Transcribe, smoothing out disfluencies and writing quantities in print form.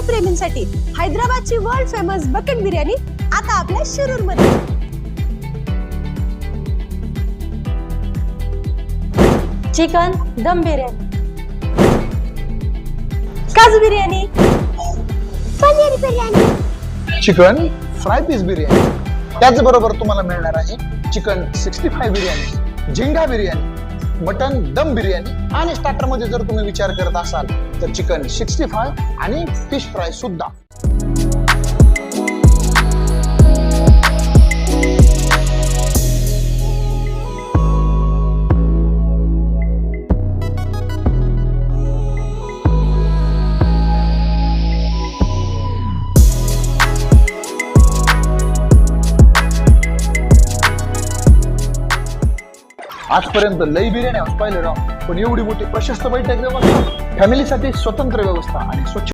प्रेमींसाठी हैदराबादची world famous bucket biryani आता आपल्या शिरूर मध्ये। चिकन दम बिर्याणी, काजू biryani, paneer biryani, chicken fry piece biryani, त्याचबरोबर तुम्हाला मिळणार आहे चिकन 65 बिर्याणी, झिंगा बिर्याणी, मटन दम बिर्याणी आणि स्टार्टर मध्ये जर तुम्ही विचार करत असाल तर चिकन 65 आणि फिश फ्राय सुद्धा। आजपर्यंत लई बिर्याणी हाऊस पाहिले राव, पण एवढी मोठी प्रशस्त बैठक व्यवस्था, फॅमिलीसाठी स्वतंत्र व्यवस्था आणि स्वच्छ